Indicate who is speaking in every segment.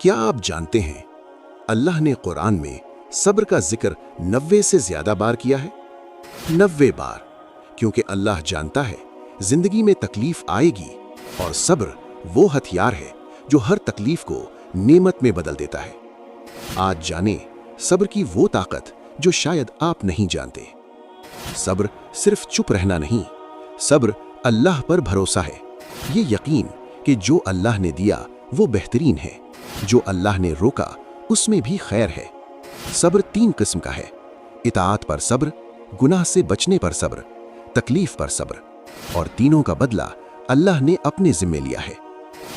Speaker 1: क्या आप जानते हैं अल्लाह ने कुरान में सब्र का जिक्र 90 से ज्यादा बार किया है। 90 बार, क्योंकि अल्लाह जानता है जिंदगी में तकलीफ आएगी और सब्र वो हथियार है जो हर तकलीफ को नेमत में बदल देता है। आज जाने सब्र की वो ताकत जो शायद आप नहीं जानते। सब्र सिर्फ चुप रहना नहीं, सब्र अल्लाह पर भरोसा है। ये यकीन कि जो अल्लाह ने दिया वो बेहतरीन है, जो अल्लाह ने रोका उसमें भी खैर है। सब्र 3 किस्म का है: इताअत पर सब्र, गुनाह से बचने पर सब्र, तकलीफ पर सब्र, और तीनों का बदला अल्लाह ने अपने जिम्मे लिया है।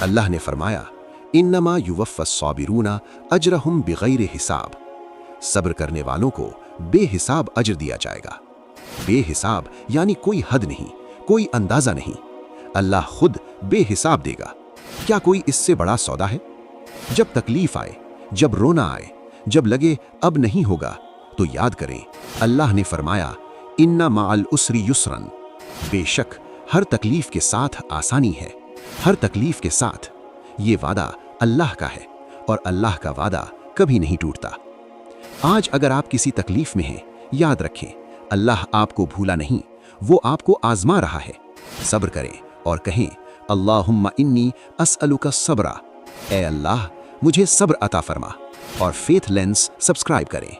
Speaker 1: अल्लाह ने फरमाया, इन्नमा युवफ़्फ़स-साबिरूना अजरहुम बिग़ैरि हिसाब। सब्र करने वालों को बेहिसाब अजर दिया जाएगा। बेहिसाब यानी कोई हद नहीं, कोई अंदाजा नहीं। अल्लाह खुद बेहिसाब देगा। क्या कोई इससे बड़ा सौदा है? जब तकलीफ आए, जब रोना आए, जब लगे अब नहीं होगा, तो याद करें अल्लाह ने फरमाया, इन्ना माअल उसरी युसरन। बेशक हर तकलीफ के साथ आसानी है। हर तकलीफ के साथ। ये वादा अल्लाह का है और अल्लाह का वादा कभी नहीं टूटता। आज अगर आप किसी तकलीफ में हैं, याद रखें अल्लाह आपको भूला नहीं, वो आपको आजमा रहा है। सब्र करें और कहें, अल्लाहुम्मा इन्नी अस्अलुका सब्रा। ए अल्लाह, मुझे सब्र अता फरमा। और फेथ लेंस सब्सक्राइब करें।